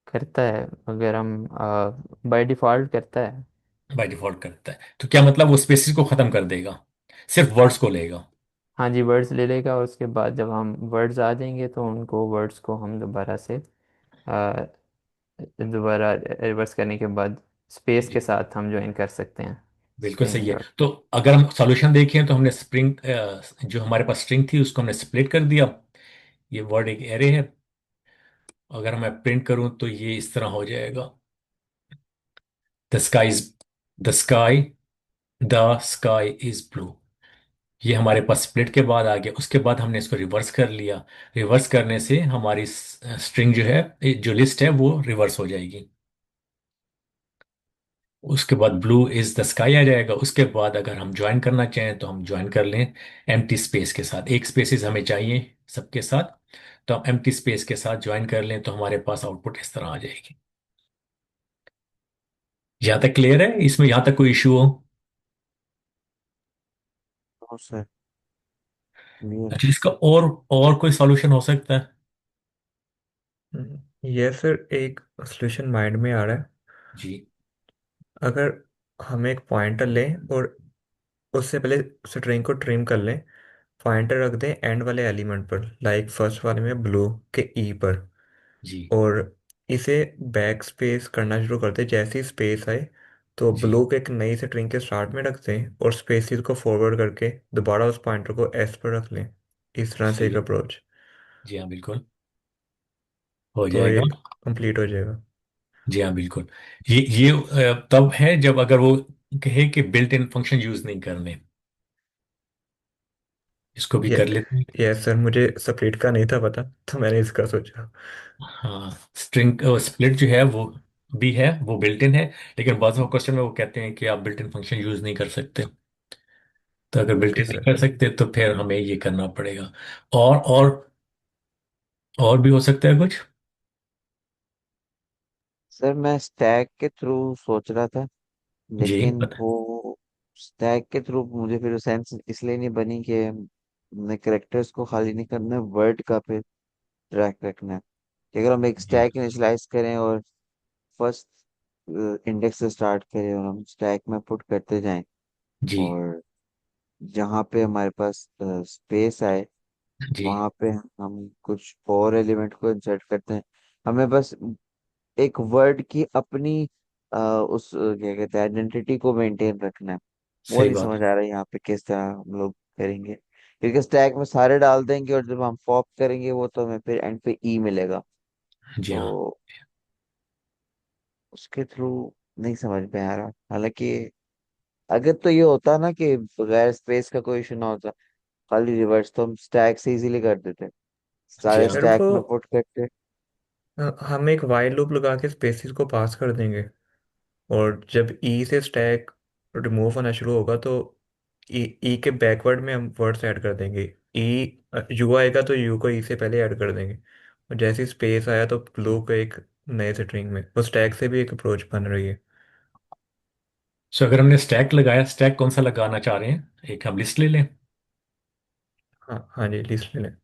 करता है, अगर हम बाय डिफॉल्ट करता है। बाय डिफॉल्ट करता है तो क्या मतलब वो स्पेसिस को खत्म कर देगा, सिर्फ वर्ड्स को लेगा। हाँ जी, वर्ड्स ले लेगा, और उसके बाद जब हम वर्ड्स आ जाएंगे तो उनको वर्ड्स को हम दोबारा से दोबारा रिवर्स करने के बाद स्पेस के जी साथ हम ज्वाइन कर सकते हैं बिल्कुल स्ट्रिंग सही है। डॉट। तो अगर हम सॉल्यूशन देखें तो हमने स्प्रिंग, जो हमारे पास स्ट्रिंग थी उसको हमने स्प्लिट कर दिया। ये वर्ड एक एरे है। अगर मैं प्रिंट करूं तो ये इस तरह हो जाएगा, the sky is the sky the sky is blue. ये हमारे पास स्प्लिट के बाद आ गया। उसके बाद हमने इसको रिवर्स कर लिया। रिवर्स करने से हमारी स्ट्रिंग जो है, जो लिस्ट है वो रिवर्स हो जाएगी। उसके बाद ब्लू इज द स्काई आ जाएगा। उसके बाद अगर हम ज्वाइन करना चाहें तो हम ज्वाइन कर लें एम्प्टी स्पेस के साथ। एक स्पेसिस हमें चाहिए सबके साथ, तो हम एम्प्टी स्पेस के साथ ज्वाइन कर लें तो हमारे पास आउटपुट इस तरह आ जाएगी। यहाँ तक क्लियर है? इसमें यहाँ तक कोई इशू हो? नो सर, ये अच्छा, इसका और कोई सॉल्यूशन हो सकता है? ये फिर एक सोल्यूशन माइंड में आ रहा है। जी अगर हम एक पॉइंटर लें और उससे पहले स्ट्रिंग को ट्रिम कर लें, पॉइंटर रख दें एंड वाले एलिमेंट पर, लाइक फर्स्ट वाले में ब्लू के ई पर, जी और इसे बैक स्पेस करना शुरू कर दें। जैसे ही स्पेस आए तो जी ब्लू के एक नई स्ट्रिंग के स्टार्ट में रख दें और स्पेसिस को फॉरवर्ड करके दोबारा उस पॉइंटर को एस पर रख लें। इस तरह से सही एक है। अप्रोच, जी हाँ बिल्कुल हो तो ये जाएगा। कंप्लीट हो जाएगा। जी हाँ बिल्कुल। ये तब है जब अगर वो कहे कि बिल्ट इन फंक्शन यूज नहीं करने। इसको भी ये कर लेते हैं। ये सर मुझे स्प्लिट का नहीं था पता, तो मैंने इसका सोचा। हाँ, स्ट्रिंग स्प्लिट जो है वो भी है, वो बिल्ट इन है। लेकिन बाद ऑफ क्वेश्चन में वो कहते हैं कि आप बिल्ट इन फंक्शन यूज नहीं कर सकते। तो अगर बिल्ट ओके इन नहीं सर। कर सकते तो फिर हमें ये करना पड़ेगा। और भी हो सकता है कुछ? सर मैं स्टैक के थ्रू सोच रहा था, जी लेकिन बता। वो स्टैक के थ्रू मुझे फिर सेंस इसलिए नहीं बनी कि हमने करेक्टर्स को खाली नहीं करना है, वर्ड का फिर ट्रैक रखना है। कि अगर हम एक जी स्टैक इनिशियलाइज करें और फर्स्ट इंडेक्स से स्टार्ट करें और हम स्टैक में पुट करते जाएं, जी और जहाँ पे हमारे पास स्पेस आए जी वहाँ पे हम कुछ और एलिमेंट को इंसर्ट करते हैं। हमें बस एक वर्ड की अपनी क्या कहते हैं, आइडेंटिटी को मेंटेन रखना है। वो सही नहीं बात समझ है। आ रहा है यहाँ पे किस तरह हम लोग करेंगे, क्योंकि स्टैक में सारे डाल देंगे और जब हम पॉप करेंगे वो तो हमें फिर एंड पे ई मिलेगा। जी हाँ। तो उसके थ्रू नहीं समझ में आ रहा। हालांकि अगर तो ये होता ना कि बगैर स्पेस का कोई इशू ना होता, खाली रिवर्स, तो हम स्टैक से इजीली कर देते, जी सारे हाँ। सर स्टैक वो में पुट करते। हम एक वाइल लूप लगा के स्पेसिस को पास कर देंगे, और जब ई से स्टैक रिमूव होना शुरू होगा तो ई के बैकवर्ड में हम वर्ड्स ऐड कर देंगे। ई यू आएगा तो यू को ई से पहले ऐड कर देंगे, और जैसे ही स्पेस आया तो ब्लू को एक नए स्ट्रिंग में, वो स्टैक से भी एक अप्रोच बन रही है। सो अगर हमने स्टैक लगाया, स्टैक कौन सा लगाना चाह रहे हैं? एक हम लिस्ट ले लें। हाँ हाँ जी, लिस्ट ले लें।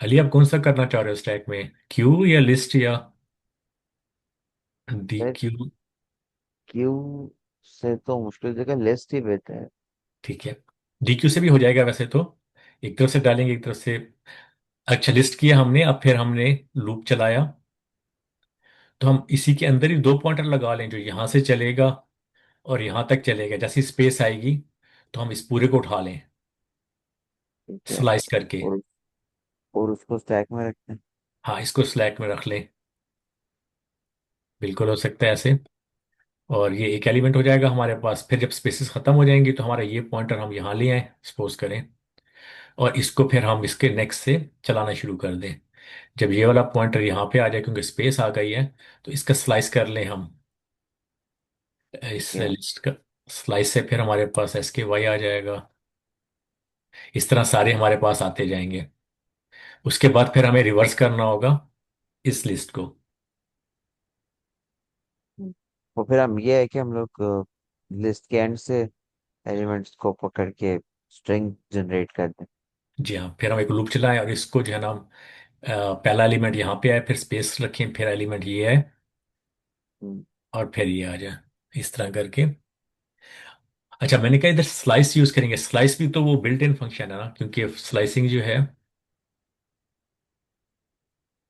अली आप कौन सा करना चाह रहे हो स्टैक में, क्यू या लिस्ट या डी क्यू? क्यू से तो मुश्किल जगह लिस्ट ही बेहतर है। ठीक है, डी क्यू से भी हो जाएगा वैसे तो। एक तरफ से डालेंगे एक तरफ से। अच्छा, लिस्ट किया हमने, अब फिर हमने लूप चलाया। तो हम इसी के अंदर ही दो पॉइंटर लगा लें, जो यहां से चलेगा और यहां तक चलेगा। जैसी स्पेस आएगी तो हम इस पूरे को उठा लें, ठीक है, स्लाइस करके। और और उसको स्टैक में रखते हैं। हाँ, इसको स्लैक में रख लें। बिल्कुल हो सकता है ऐसे। और ये एक एलिमेंट हो जाएगा हमारे पास। फिर जब स्पेसेस खत्म हो जाएंगी तो हमारा ये पॉइंटर हम यहाँ ले आए, सपोज करें, और इसको फिर हम इसके नेक्स्ट से चलाना शुरू कर दें। जब ये वाला पॉइंटर यहाँ पे आ जाए, क्योंकि स्पेस आ गई है, तो इसका स्लाइस कर लें हम। ठीक इस है। लिस्ट का स्लाइस से फिर हमारे पास एस के वाई आ जाएगा। इस तरह सारे हमारे पास आते जाएंगे। उसके बाद फिर हमें रिवर्स करना होगा इस लिस्ट को। तो फिर हम ये है कि हम लोग लिस्ट के एंड से एलिमेंट्स को पकड़ के स्ट्रिंग जनरेट कर दें। जी हाँ, फिर हम एक लूप चलाएं और इसको जो है ना पहला एलिमेंट यहाँ पे आए, फिर स्पेस रखें, फिर एलिमेंट ये है, हम्म, और फिर ये आ जाए, इस तरह करके। अच्छा, मैंने कहा इधर स्लाइस यूज करेंगे। स्लाइस भी तो वो बिल्ट इन फंक्शन है ना, क्योंकि स्लाइसिंग जो है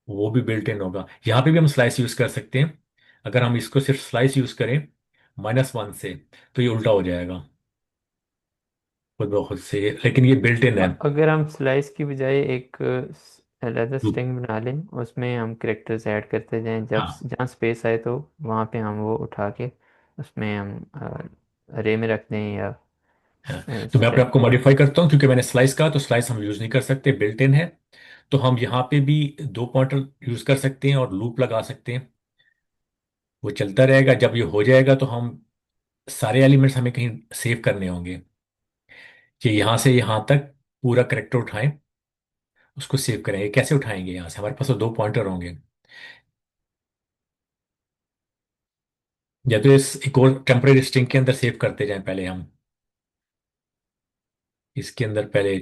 वो भी बिल्ट इन होगा। यहाँ पे भी हम स्लाइस यूज कर सकते हैं। अगर हम इसको सिर्फ स्लाइस यूज करें -1 से, तो ये उल्टा हो जाएगा खुद ब खुद से, लेकिन ये बिल्ट इन है। अगर हम स्लाइस की बजाय एक अलग स्ट्रिंग बना लें, उसमें हम करेक्टर्स ऐड करते जाएं, जब हाँ। जहाँ स्पेस आए तो वहाँ पे हम वो उठा के उसमें हम अरे में रख दें या हाँ, तो मैं अपने आप स्ट्रिंग। को मॉडिफाई करता हूँ, क्योंकि मैंने स्लाइस कहा, तो स्लाइस हम यूज नहीं कर सकते, बिल्ट इन है। तो हम यहाँ पे भी 2 पॉइंटर यूज कर सकते हैं और लूप लगा सकते हैं। वो चलता रहेगा। जब ये हो जाएगा तो हम सारे एलिमेंट्स हमें कहीं सेव करने होंगे, कि यहाँ से यहाँ तक पूरा करेक्टर उठाएं, उसको सेव करेंगे। कैसे उठाएंगे? यहाँ से हमारे पास तो 2 पॉइंटर होंगे। या तो इस एक और टेम्परेरी स्ट्रिंग के अंदर सेव करते जाएं पहले हम। इसके अंदर पहले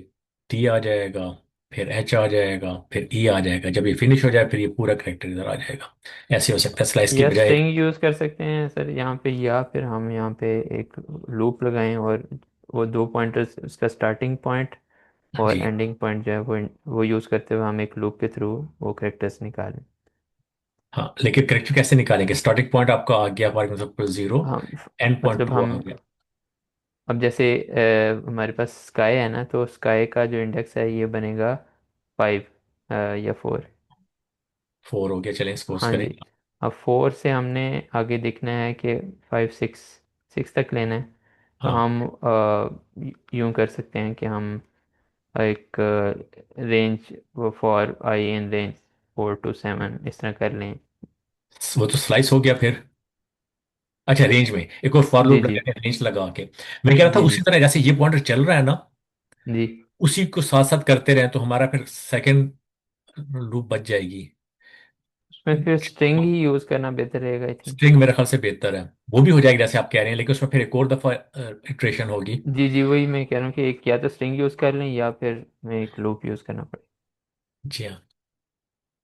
टी आ जाएगा, फिर एच आ जाएगा, फिर ई आ जाएगा। जब ये फिनिश हो जाए, फिर ये पूरा करेक्टर इधर आ जाएगा। ऐसे हो सकता है स्लाइस की या बजाय। स्ट्रिंग यूज़ कर सकते हैं सर यहाँ पे, या फिर हम यहाँ पे एक लूप लगाएं और वो 2 पॉइंटर्स, उसका स्टार्टिंग पॉइंट और जी। एंडिंग पॉइंट जो है वो यूज़ करते हुए हम एक लूप के थ्रू वो करेक्टर्स निकालें। हाँ, लेकिन करेक्टर कैसे निकालेंगे? स्टार्टिंग पॉइंट आपका आ गया फॉर एग्जाम्पल 0, हम एंड पॉइंट मतलब 2 आ हम गया अब जैसे हमारे पास स्काई है ना, तो स्काई का जो इंडेक्स है ये बनेगा 5 या 4। 4 हो गया, चलें सपोज हाँ करें। जी। अब 4 से हमने आगे देखना है कि 5 6 6 तक लेना है। तो हाँ, हम यूं कर सकते हैं कि हम एक range for I in range 4 to 7 इस तरह कर लें। वो तो स्लाइस हो गया फिर। अच्छा, रेंज में एक और फॉर जी लूप जी लगाते हैं रेंज लगा के। मैं कह रहा था जी जी उसी तरह जैसे ये पॉइंटर चल रहा है ना, जी। उसी को साथ साथ करते रहे, तो हमारा फिर सेकंड लूप बच जाएगी। उसमें फिर स्ट्रिंग ही यूज़ करना बेहतर रहेगा आई थिंक। स्ट्रिंग मेरे ख्याल से बेहतर है। वो भी हो जाएगी जैसे आप कह रहे हैं, लेकिन उसमें फिर एक और दफा इटरेशन होगी। जी जी, वही मैं कह रहा हूँ कि एक या तो स्ट्रिंग यूज़ कर लें या फिर मैं एक लूप यूज़ करना पड़े। जी हाँ,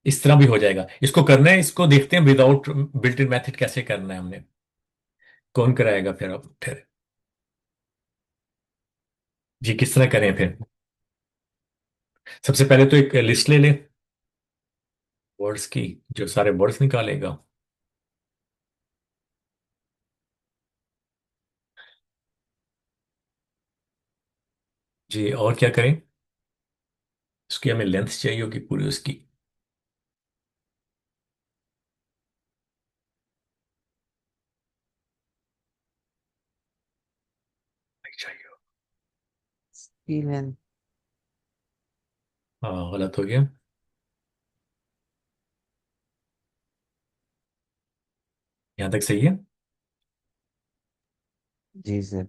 इस तरह भी हो जाएगा। इसको करना है, इसको देखते हैं विदाउट बिल्ट इन मेथड कैसे करना है हमने। कौन कराएगा फिर? अब फिर जी, किस तरह करें फिर? सबसे पहले तो एक लिस्ट ले लें वर्ड्स की, जो सारे वर्ड्स निकालेगा। जी, और क्या करें? उसकी हमें लेंथ चाहिए होगी पूरी उसकी। नहीं चाहिए हो। एक्सपीरियंस। हाँ, गलत हो गया। यहाँ तक सही है। जी सर।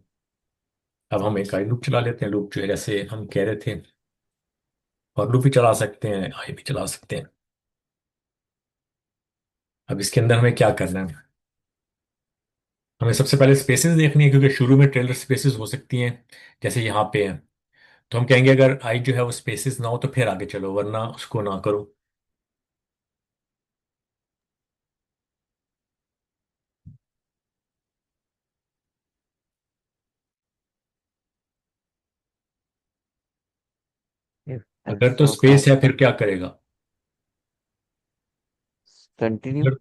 अब हम एक आई लूप चला लेते हैं। लूप जो है जैसे हम कह रहे थे, और लूप भी चला सकते हैं, आई भी चला सकते हैं। अब इसके अंदर हमें क्या करना है? हमें सबसे पहले स्पेसेस देखनी है, क्योंकि शुरू में ट्रेलर स्पेसेस हो सकती हैं, जैसे यहाँ पे है। तो हम कहेंगे अगर आई जो है वो स्पेसेस ना हो तो फिर आगे चलो, वरना उसको ना करो। इफ अगर एल्स तो होता स्पेस है है फिर क्या करेगा? कंटिन्यू। अगर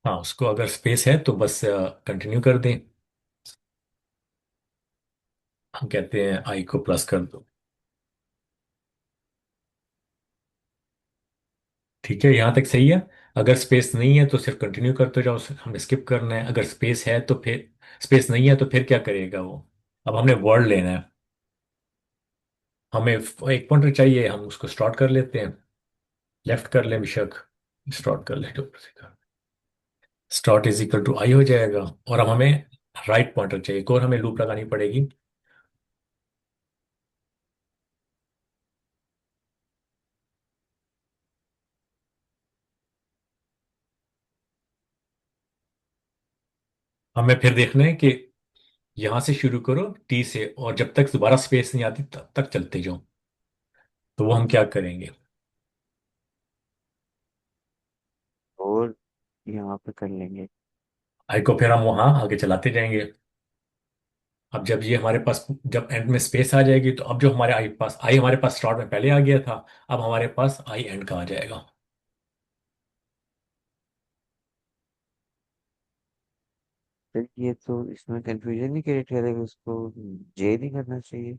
हाँ, उसको अगर स्पेस है तो बस कंटिन्यू कर दें। हम कहते हैं आई को प्लस कर दो। ठीक है, यहाँ तक सही है। अगर स्पेस नहीं है तो सिर्फ कंटिन्यू करते जाओ, हमें स्किप करना है। अगर स्पेस है तो फिर, स्पेस नहीं है तो फिर क्या करेगा वो? अब हमने वर्ड लेना है। हमें एक पॉइंटर चाहिए, हम उसको स्टार्ट कर लेते हैं। लेफ्ट कर लें बेशक, स्टार्ट कर लें, ऊपर से कर। स्टार्ट इज इक्वल टू आई हो जाएगा। और अब हमें राइट पॉइंटर चाहिए, एक और हमें लूप लगानी पड़ेगी। हमें फिर देखना है कि यहां से शुरू करो टी से, और जब तक दोबारा स्पेस नहीं आती तब तक चलते जाओ। तो वो हम क्या करेंगे? यहाँ पे कर लेंगे। आई को फिर हम वहाँ आगे चलाते जाएंगे। अब जब ये हमारे पास, जब एंड में स्पेस आ जाएगी, तो अब जो हमारे आई हमारे पास स्टार्ट में पहले आ गया था, अब हमारे पास आई एंड का आ जाएगा। फिर ये तो इसमें कंफ्यूजन ही क्रिएट करेगा, उसको जे नहीं करना चाहिए।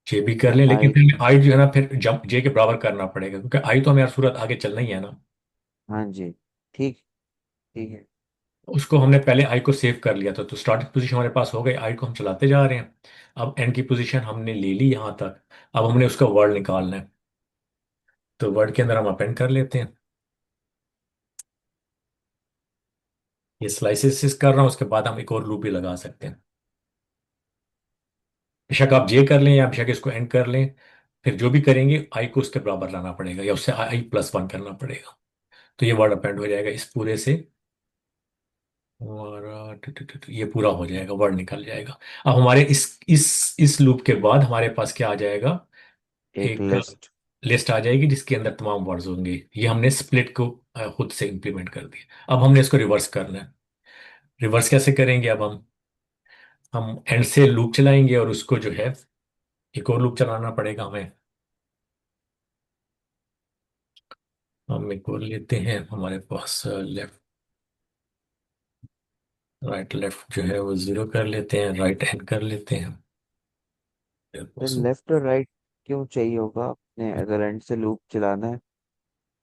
जे भी कर ले, लेकिन आई। फिर आई जो है ना, फिर जंप जे के बराबर करना पड़ेगा, क्योंकि आई तो हमें हर सूरत आगे चलना ही है ना। हाँ जी। ठीक। ठीक है। उसको हमने पहले आई को सेव कर लिया था, तो स्टार्टिंग पोजीशन हमारे पास हो गई, आई को हम चलाते जा रहे हैं। अब एंड की पोजीशन हमने ले ली यहाँ तक। अब हमने उसका वर्ड निकालना है, तो वर्ड के अंदर हम अपेंड कर लेते हैं। ये स्लाइसिस कर रहा हूँ, उसके बाद हम एक और लूप भी लगा सकते हैं। बेशक आप जे कर लें या बेशक इसको एंड कर लें, फिर जो भी करेंगे आई को उसके बराबर लाना पड़ेगा, या उससे आई प्लस वन करना पड़ेगा। तो ये वर्ड अपेंड हो जाएगा इस पूरे से। और ये पूरा हो जाएगा, वर्ड निकल जाएगा। अब हमारे इस लूप के बाद हमारे पास क्या आ जाएगा? एक एक लिस्ट। लिस्ट आ जाएगी जिसके अंदर तमाम वर्ड्स होंगे। ये हमने स्प्लिट को खुद से इंप्लीमेंट कर दिया। अब हमने इसको रिवर्स करना है। रिवर्स कैसे करेंगे? अब हम एंड से लूप चलाएंगे, और उसको जो है एक और लूप चलाना पड़ेगा हमें। हम एक और लेते हैं, हमारे पास लेफ्ट राइट लेफ्ट जो है वो जीरो कर लेते हैं, राइट एंड कर लेते हैं। मेरे फिर पास- लेफ्ट और राइट क्यों चाहिए होगा आपने, अगर एंड से लूप चलाना है?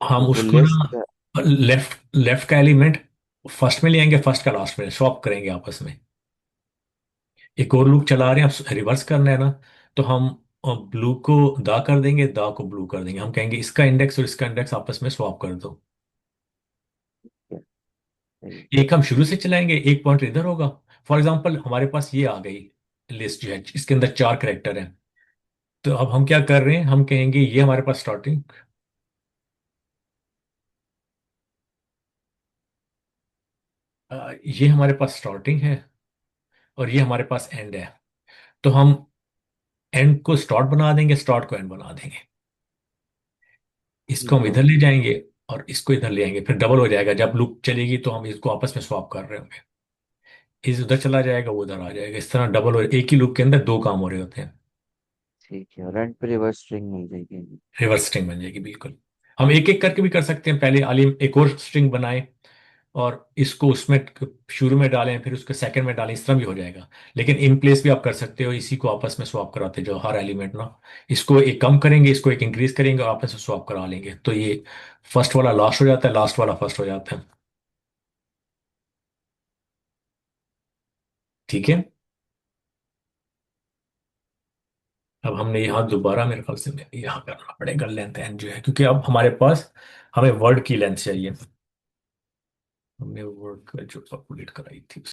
हम वो उसको लिस्ट। ना लेफ्ट लेफ्ट का एलिमेंट फर्स्ट में ले आएंगे, फर्स्ट का लास्ट में स्वैप करेंगे आपस में। एक और लूप चला रहे हैं, अब रिवर्स करना है ना, तो हम ब्लू को दा कर देंगे, दा को ब्लू कर देंगे। हम कहेंगे इसका इंडेक्स और इसका इंडेक्स आपस में स्वैप कर दो। एक हम शुरू से चलाएंगे, एक पॉइंटर इधर होगा। फॉर एग्जाम्पल हमारे पास ये आ गई लिस्ट जो है, इसके अंदर चार करेक्टर हैं। तो अब हम क्या कर रहे हैं, हम कहेंगे ये हमारे पास स्टार्टिंग, ये हमारे पास स्टार्टिंग है, और ये हमारे पास एंड है। तो हम एंड को स्टार्ट बना देंगे, स्टार्ट को एंड बना देंगे। इसको हम ठीक है। इधर ले जाएंगे, और इसको इधर ले आएंगे, फिर डबल हो जाएगा। जब लूप चलेगी तो हम इसको आपस में स्वैप कर रहे होंगे। इस उधर चला जाएगा, वो उधर आ जाएगा, इस तरह डबल हो, एक ही लूप के अंदर दो काम हो रहे होते हैं। ठीक है, और एंड पे रिवर्स स्ट्रिंग मिल जाएगी। रिवर्स स्ट्रिंग बन जाएगी, बिल्कुल। हम एक एक करके भी कर सकते हैं, पहले आलिम एक और स्ट्रिंग बनाए, और इसको उसमें शुरू में डालें, फिर उसके सेकंड में डालें, इस तरह भी हो जाएगा। लेकिन इन प्लेस भी आप कर सकते हो, इसी को आपस में स्वैप कराते जाओ हर एलिमेंट ना। इसको एक कम करेंगे, इसको एक इंक्रीज करेंगे, और आपस में स्वैप करा लेंगे, तो ये फर्स्ट वाला लास्ट हो जाता है, लास्ट वाला फर्स्ट हो जाता है। ठीक है। अब हमने यहाँ दोबारा, मेरे ख्याल से यहाँ करना पड़ेगा लेंथ एन जो है, क्योंकि अब हमारे पास हमें वर्ड की लेंथ चाहिए। हमने वर्ड का जो अपडेट कराई थी